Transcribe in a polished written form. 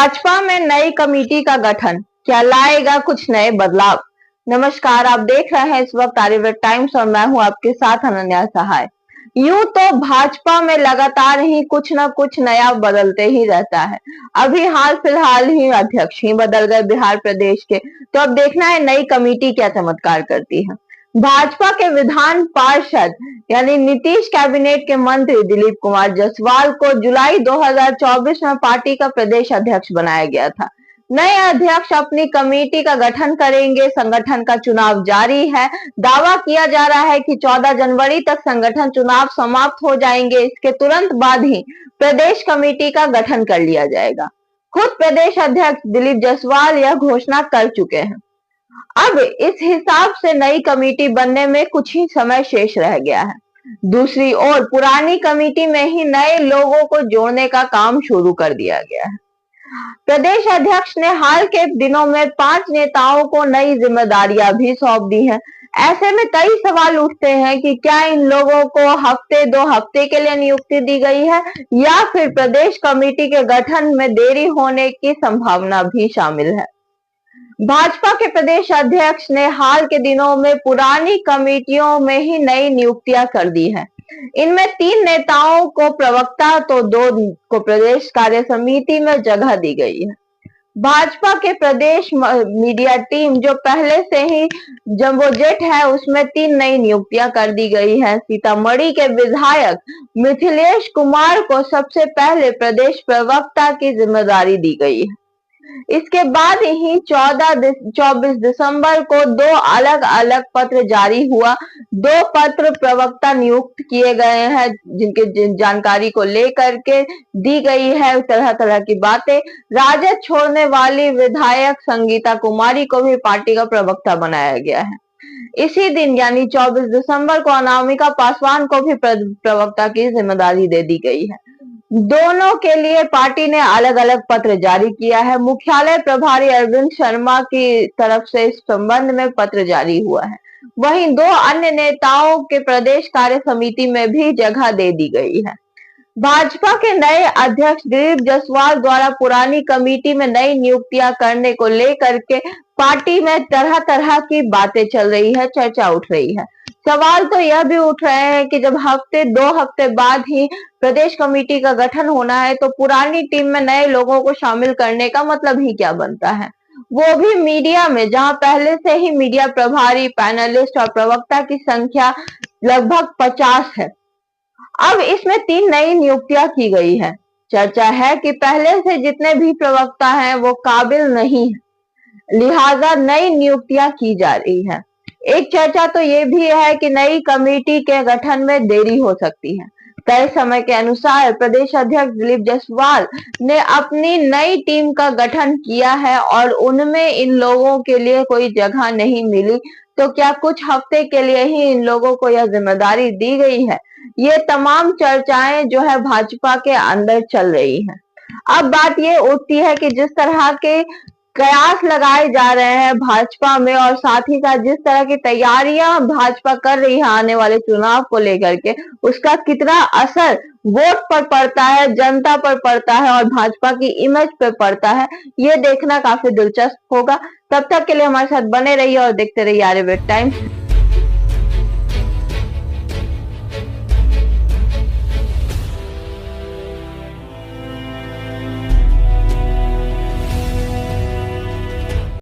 भाजपा में नई कमेटी का गठन क्या लाएगा कुछ नए बदलाव। नमस्कार, आप देख रहे हैं इस वक्त आर्यव्रत टाइम्स और मैं हूं आपके साथ अनन्या सहाय। यूं तो भाजपा में लगातार ही कुछ न कुछ नया बदलते ही रहता है। अभी हाल फिलहाल ही अध्यक्ष ही बदल गए बिहार प्रदेश के, तो अब देखना है नई कमेटी क्या चमत्कार करती है। भाजपा के विधान पार्षद यानी नीतीश कैबिनेट के मंत्री दिलीप कुमार जायसवाल को जुलाई 2024 में पार्टी का प्रदेश अध्यक्ष बनाया गया था। नए अध्यक्ष अपनी कमेटी का गठन करेंगे। संगठन का चुनाव जारी है। दावा किया जा रहा है कि 14 जनवरी तक संगठन चुनाव समाप्त हो जाएंगे। इसके तुरंत बाद ही प्रदेश कमेटी का गठन कर लिया जाएगा। खुद प्रदेश अध्यक्ष दिलीप जायसवाल यह घोषणा कर चुके हैं। अब इस हिसाब से नई कमेटी बनने में कुछ ही समय शेष रह गया है। दूसरी ओर पुरानी कमेटी में ही नए लोगों को जोड़ने का काम शुरू कर दिया गया है। प्रदेश अध्यक्ष ने हाल के दिनों में 5 नेताओं को नई जिम्मेदारियां भी सौंप दी हैं। ऐसे में कई सवाल उठते हैं कि क्या इन लोगों को हफ्ते 2 हफ्ते के लिए नियुक्ति दी गई है या फिर प्रदेश कमेटी के गठन में देरी होने की संभावना भी शामिल है। भाजपा के प्रदेश अध्यक्ष ने हाल के दिनों में पुरानी कमेटियों में ही नई नियुक्तियां कर दी हैं। इनमें 3 नेताओं को प्रवक्ता तो 2 को प्रदेश कार्य समिति में जगह दी गई है। भाजपा के प्रदेश मीडिया टीम जो पहले से ही जंबो जेट है उसमें 3 नई नियुक्तियां कर दी गई है। सीतामढ़ी के विधायक मिथिलेश कुमार को सबसे पहले प्रदेश प्रवक्ता की जिम्मेदारी दी गई है। इसके बाद ही 24 दिसंबर को 2 अलग अलग पत्र जारी हुआ। 2 पत्र प्रवक्ता नियुक्त किए गए हैं जिनके जानकारी को लेकर के दी गई है तरह तरह की बातें। राजद छोड़ने वाली विधायक संगीता कुमारी को भी पार्टी का प्रवक्ता बनाया गया है। इसी दिन यानी 24 दिसंबर को अनामिका पासवान को भी प्रवक्ता की जिम्मेदारी दे दी गई है। दोनों के लिए पार्टी ने अलग अलग पत्र जारी किया है। मुख्यालय प्रभारी अरविंद शर्मा की तरफ से इस संबंध में पत्र जारी हुआ है। वहीं 2 अन्य नेताओं के प्रदेश कार्य समिति में भी जगह दे दी गई है। भाजपा के नए अध्यक्ष दिलीप जायसवाल द्वारा पुरानी कमेटी में नई नियुक्तियां करने को लेकर के पार्टी में तरह तरह की बातें चल रही है, चर्चा उठ रही है। सवाल तो यह भी उठ रहे हैं कि जब 2 हफ्ते बाद ही प्रदेश कमेटी का गठन होना है तो पुरानी टीम में नए लोगों को शामिल करने का मतलब ही क्या बनता है, वो भी मीडिया में, जहां पहले से ही मीडिया प्रभारी, पैनलिस्ट और प्रवक्ता की संख्या लगभग 50 है। अब इसमें 3 नई नियुक्तियां की गई है। चर्चा है कि पहले से जितने भी प्रवक्ता हैं वो काबिल नहीं है, लिहाजा नई नियुक्तियां की जा रही है। एक चर्चा तो ये भी है कि नई कमेटी के गठन में देरी हो सकती है। तय समय के अनुसार प्रदेश अध्यक्ष दिलीप जायसवाल ने अपनी नई टीम का गठन किया है और उनमें इन लोगों के लिए कोई जगह नहीं मिली, तो क्या कुछ हफ्ते के लिए ही इन लोगों को यह जिम्मेदारी दी गई है। ये तमाम चर्चाएं जो है भाजपा के अंदर चल रही हैं। अब बात ये उठती है कि जिस तरह के कयास लगाए जा रहे हैं भाजपा में और साथ ही साथ जिस तरह की तैयारियां भाजपा कर रही है आने वाले चुनाव को लेकर के, उसका कितना असर वोट पर पड़ता है, जनता पर पड़ता है और भाजपा की इमेज पर पड़ता है, ये देखना काफी दिलचस्प होगा। तब तक के लिए हमारे साथ बने रहिए और देखते रहिए आर्यव्रत टाइम्स।